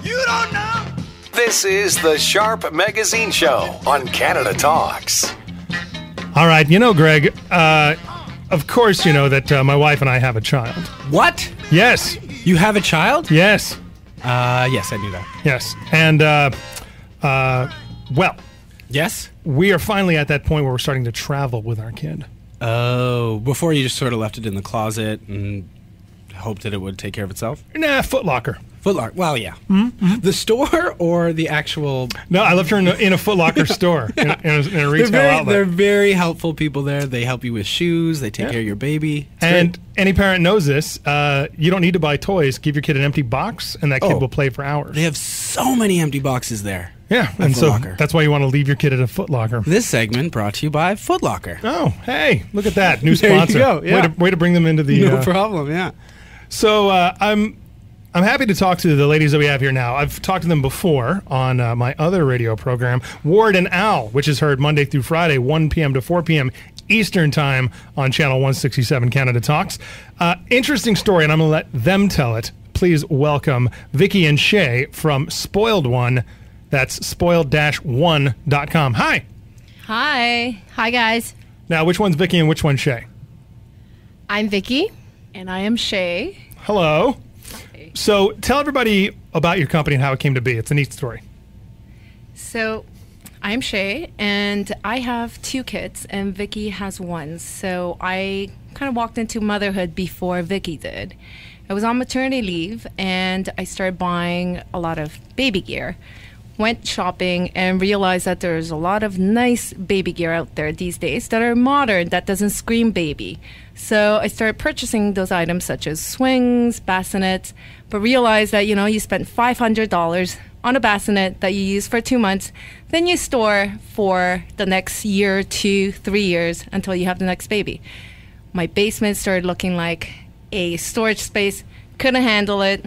You don't know. This is the Sharp Magazine Show on Canada Talks. All right, Greg, of course you know that my wife and I have a child. What? Yes. You have a child? Yes. Yes, I knew that. Yes. And, well. Yes? We are finally at that point where we're starting to travel with our kid. Oh, before you just sort of left it in the closet and hoped that it would take care of itself? Nah, Foot Locker. Foot Locker. Well, yeah. Mm-hmm. The store or the actual... No, I left her in a Foot Locker store, in a retail outlet. They're very helpful people there. They help you with shoes. They take care of your baby. It's and great. Any parent knows this. You don't need to buy toys. Give your kid an empty box, and that kid will play for hours. They have so many empty boxes there. Yeah, and so that's why you want to leave your kid at a Foot Locker. This segment brought to you by Foot Locker. Oh, hey, look at that. New sponsor. There you go. Yeah. Way to bring them into the... No problem, yeah. So I'm happy to talk to the ladies that we have here now. I've talked to them before on my other radio program, Ward and Al, which is heard Monday through Friday, 1 p.m. to 4 p.m. Eastern Time on Channel 167 Canada Talks. Interesting story, and I'm going to let them tell it. Please welcome Vicky and Shay from Spoiled One. That's spoiled-one.com. Hi. Hi. Hi, guys. Now, which one's Vicky and which one's Shay? I'm Vicky. And I am Shay. Hello. Hi. So tell everybody about your company and how it came to be. It's a neat story. So I'm Shay, and I have 2 kids, and Vicky has 1. So I kind of walked into motherhood before Vicky did. I was on maternity leave, and I started buying a lot of baby gear. Went shopping and realized that there's a lot of nice baby gear out there these days that are modern, that doesn't scream baby. So I started purchasing those items such as swings, bassinets, but realized that, you spend $500 on a bassinet that you use for 2 months, then you store for the next year, 2, 3 years until you have the next baby. My basement started looking like a storage space, couldn't handle it.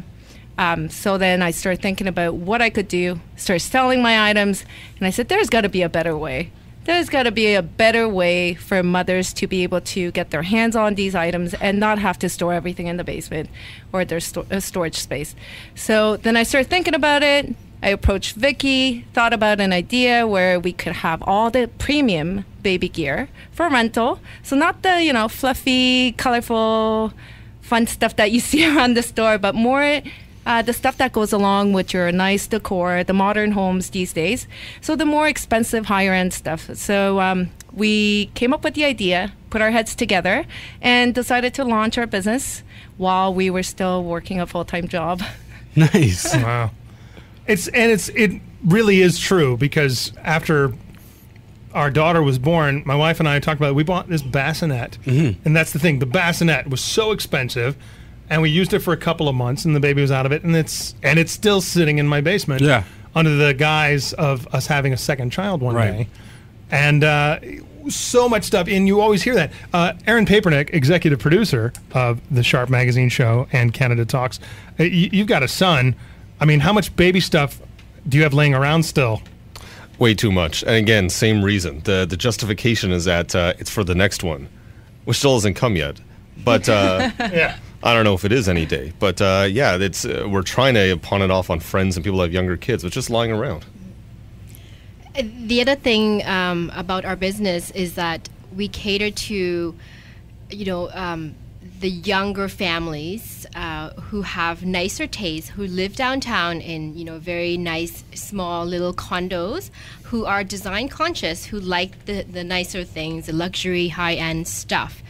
So then I started thinking about what I could do, started selling my items, and I said, there's got to be a better way. There's got to be a better way for mothers to be able to get their hands on these items and not have to store everything in the basement or their storage space. So then I started thinking about it. I approached Vicky, thought about an idea where we could have all the premium baby gear for rental. So not the, fluffy, colorful, fun stuff that you see around the store, but more... the stuff that goes along with your nice decor, the modern homes these days. So the more expensive, higher-end stuff. So we came up with the idea, put our heads together, and decided to launch our business while we were still working a full-time job. Nice. Wow. It really is true, because after our daughter was born, my wife and I talked about it. We bought this bassinet, and that's the thing. The bassinet was so expensive. And we used it for a couple of months, and the baby was out of it, and it's still sitting in my basement under the guise of us having a second child one day. And so much stuff, and you always hear that. Aaron Papernick, executive producer of the Sharp Magazine Show and Canada Talks, you've got a son. I mean, how much baby stuff do you have laying around still? Way too much. And again, same reason. The justification is that it's for the next one, which still hasn't come yet. But yeah. I don't know if it is any day, but it's we're trying to pawn it off on friends and people who have younger kids, but just lying around. The other thing about our business is that we cater to, the younger families who have nicer tastes, who live downtown in, very nice, small little condos, who are design conscious, who like the nicer things, the luxury, high-end stuff.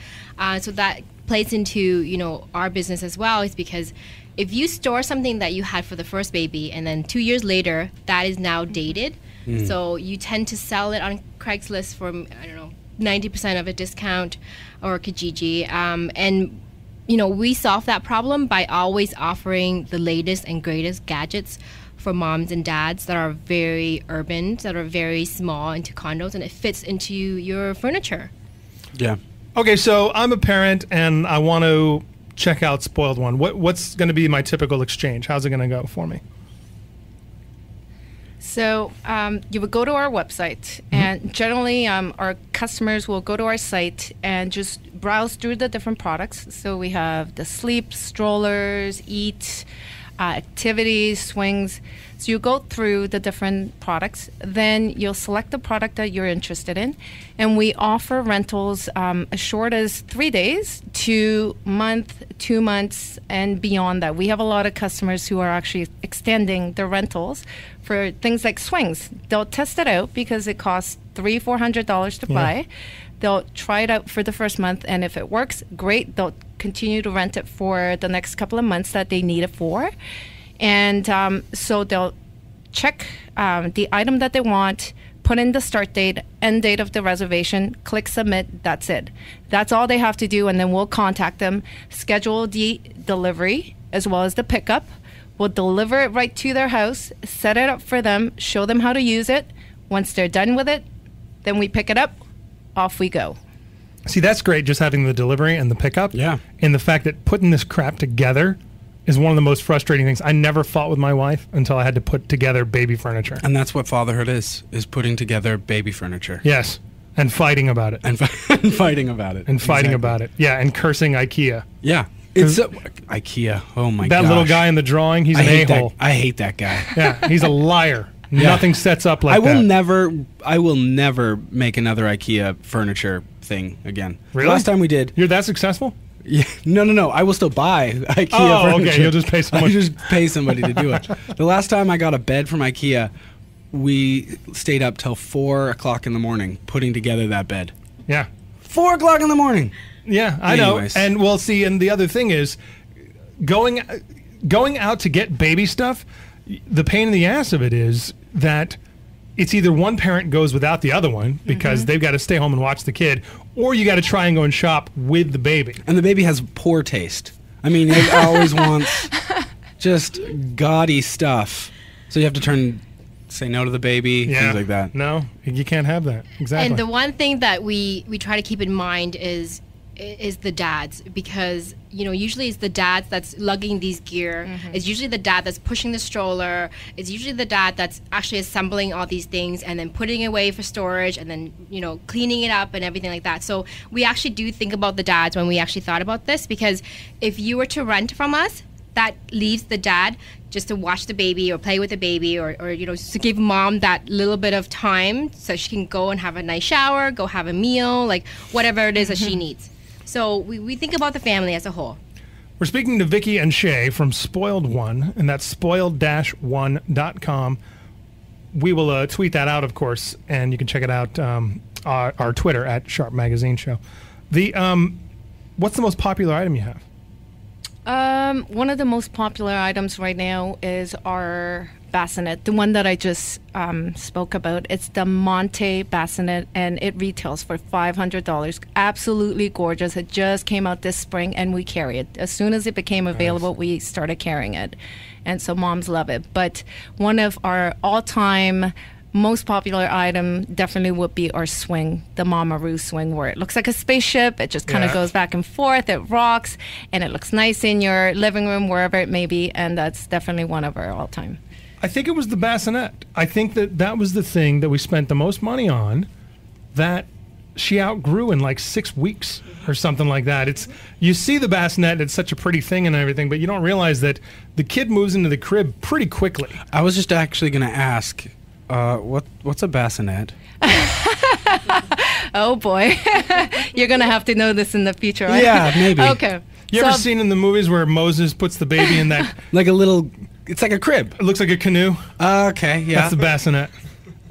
So that plays into, our business as well, is because if you store something that you had for the first baby and then 2 years later, that is now dated. So you tend to sell it on Craigslist for, 90% of a discount or Kijiji. And, we solve that problem by always offering the latest and greatest gadgets for moms and dads that are very urban, that are very small into condos, and it fits into your furniture. Yeah. Okay, so I'm a parent and I want to check out Spoiled One. What's going to be my typical exchange? How's it going to go for me? So you would go to our website, and generally our customers will go to our site and just browse through the different products. So we have the sleep, strollers, eat, activities, swings. So you go through the different products, then you'll select the product that you're interested in, and we offer rentals as short as 3 days to month, 2 months, and beyond that. We have a lot of customers who are actually extending their rentals for things like swings. They'll test it out because it costs $300-400 to buy. They'll try it out for the first month, and if it works, great. They'll continue to rent it for the next couple of months that they need it for. And so they'll check the item that they want, put in the start date, end date of the reservation, click submit, that's it. That's all they have to do, and then we'll contact them, schedule the delivery as well as the pickup. We'll deliver it right to their house, set it up for them, show them how to use it. Once they're done with it, then we pick it up, off we go. See, that's great, just having the delivery and the pickup. Yeah. And the fact that putting this crap together is one of the most frustrating things. I never fought with my wife until I had to put together baby furniture. And that's what fatherhood is putting together baby furniture. Yes. And fighting about it. And fighting about it. And fighting about it. Yeah, and cursing IKEA. Yeah. It's IKEA. Oh, my God. That little guy in the drawing, he's an a-hole. I hate that guy. Yeah, he's a liar. Yeah. Nothing sets up like that. I will never make another IKEA furniture thing again. Really? The last time we did. You're that successful? Yeah, no. I will still buy IKEA furniture. Okay. You'll just pay someone. I just pay somebody to do it. The last time I got a bed from IKEA, we stayed up till 4 o'clock in the morning putting together that bed. Yeah. 4 o'clock in the morning. Yeah, I know. And we'll see. And the other thing is, going out to get baby stuff. The pain in the ass of it is that it's either one parent goes without the other one because they've got to stay home and watch the kid, or you got to try and go and shop with the baby. And the baby has poor taste. I mean, it always wants just gaudy stuff. So you have to say no to the baby, things like that. No, you can't have that. Exactly. And the one thing that we try to keep in mind is the dads, because usually it's the dad that's lugging these gear. It's usually the dad that's pushing the stroller. It's usually the dad that's actually assembling all these things and then putting it away for storage and then cleaning it up and everything like that. So we actually do think about the dads when we actually thought about this, because if you were to rent from us, that leaves the dad just to watch the baby or play with the baby or just to give mom that little bit of time so she can go and have a nice shower, go have a meal, like whatever it is that she needs. So we think about the family as a whole. We're speaking to Vicki and Shay from Spoiled One, and that's spoiled-one.com. We will tweet that out, of course, and you can check it out our Twitter at Sharp Magazine Show. What's the most popular item you have? One of the most popular items right now is our bassinet, the one that I just spoke about. It's the Monte bassinet, and it retails for $500. Absolutely gorgeous. It just came out this spring, and we carry it. As soon as it became available, we started carrying it. And so moms love it. But one of our all-time most popular item definitely would be our swing, the Mamaru swing, where it looks like a spaceship. It just kind of goes back and forth. It rocks, and it looks nice in your living room, wherever it may be. And that's definitely one of our all-time. I think it was the bassinet. I think that was the thing that we spent the most money on that she outgrew in like 6 weeks or something like that. You see the bassinet, it's such a pretty thing and everything, but you don't realize that the kid moves into the crib pretty quickly. I was just actually going to ask, what's a bassinet? Oh boy. You're going to have to know this in the future, right? Yeah, maybe. Okay. You ever seen in the movies where Moses puts the baby in that... like a little... It's like a crib. It looks like a canoe. Okay, yeah. That's the bassinet.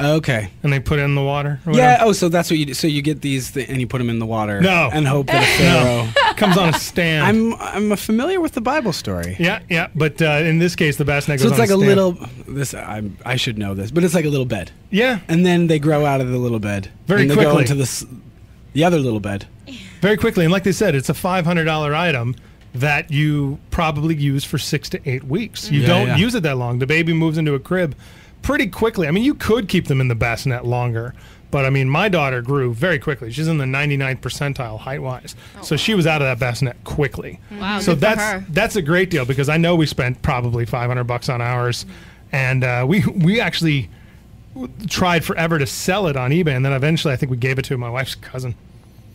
Okay. And they put it in the water? Yeah, oh, so that's what you do. So you get these, and you put them in the water. No. And hope that a pharaoh... comes on a stand. I'm familiar with the Bible story. Yeah, but in this case, the bassinet goes on a stand. So it's like a little... I should know this, but it's like a little bed. Yeah. And then they grow out of the little bed. Very quickly. They go into the other little bed. Very quickly. And like they said, it's a $500 item that you probably use for 6 to 8 weeks. You don't use it that long. The baby moves into a crib pretty quickly. I mean, you could keep them in the bassinet longer, but I mean, my daughter grew very quickly. She's in the 99th percentile height-wise, so she was out of that bassinet quickly. Wow, so good for her. that's a great deal, because I know we spent probably $500 on ours, and we actually tried forever to sell it on eBay, and then eventually I think we gave it to my wife's cousin.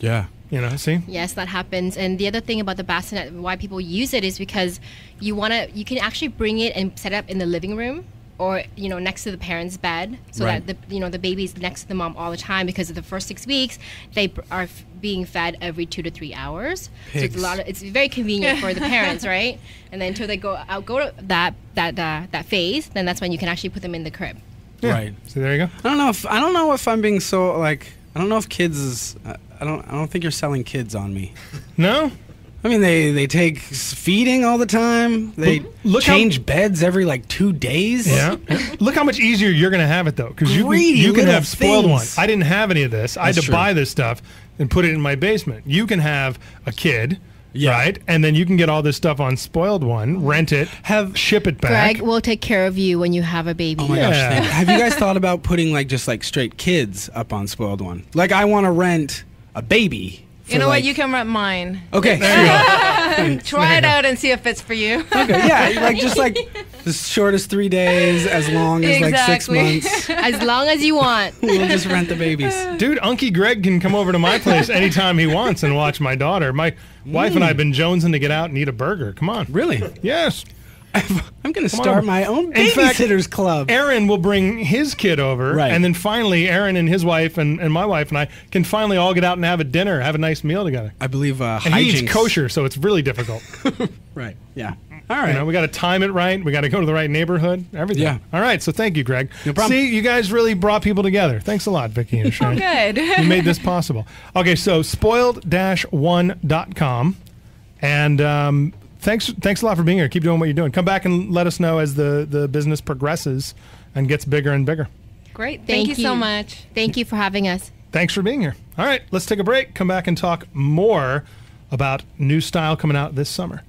Yeah. See? Yes, that happens. And the other thing about the bassinet, why people use it is because you can actually bring it and set it up in the living room or, next to the parents' bed so Right. that the baby's next to the mom all the time because of the first 6 weeks, they are being fed every 2 to 3 hours. Pigs. So it's very convenient for the parents, right? And then until they go to that phase, then that's when you can actually put them in the crib. Yeah. Right. So there you go. I don't know if I'm being so like. I don't know if kids is. I don't think you're selling kids on me. No? I mean, they take feeding all the time. They Look change beds every like 2 days. Yeah. Look how much easier you're going to have it, though, because you Greedy can little have spoiled things. one. I didn't have any of this. I had That's to true. buy this stuff and put it in my basement. You can have a kid, Yeah. right? And then you can get all this stuff on spoiled one, rent it, ship it back. Greg will take care of you when you have a baby. Oh my Yeah. gosh! Thank you. Have you guys thought about putting like just like straight kids up on Spoiled One? Like I want to rent a baby. You know what? You can rent mine. Okay. Try it out and see if it's for you. Okay. Yeah. Like just like as short as 3 days, as long as like 6 Exactly. months. As long as you want. We'll just rent the babies. Dude, Unky Greg can come over to my place anytime he wants and watch my daughter. My wife and I have been jonesing to get out and eat a burger. Come on. Really? Yes. I'm going to Come start on. my own In fact, babysitters club. Aaron will bring his kid over, Right. and then finally Aaron and his wife and my wife and I can finally all get out and have a dinner, have a nice meal together. I believe And he eats hijinks. kosher, so it's really difficult. Right. Yeah. All right. We got to time it right. We got to go to the right neighborhood. Everything. Yeah. All right. So thank you, Greg. No problem. See, you guys really brought people together. Thanks a lot, Vicky and Shane. Good. You made this possible. Okay, so spoiled-one.com. And thanks a lot for being here. Keep doing what you're doing. Come back and let us know as the business progresses and gets bigger and bigger. Great. Thank you so much. Thank you for having us. Thanks for being here. All right, let's take a break. Come back and talk more about new style coming out this summer.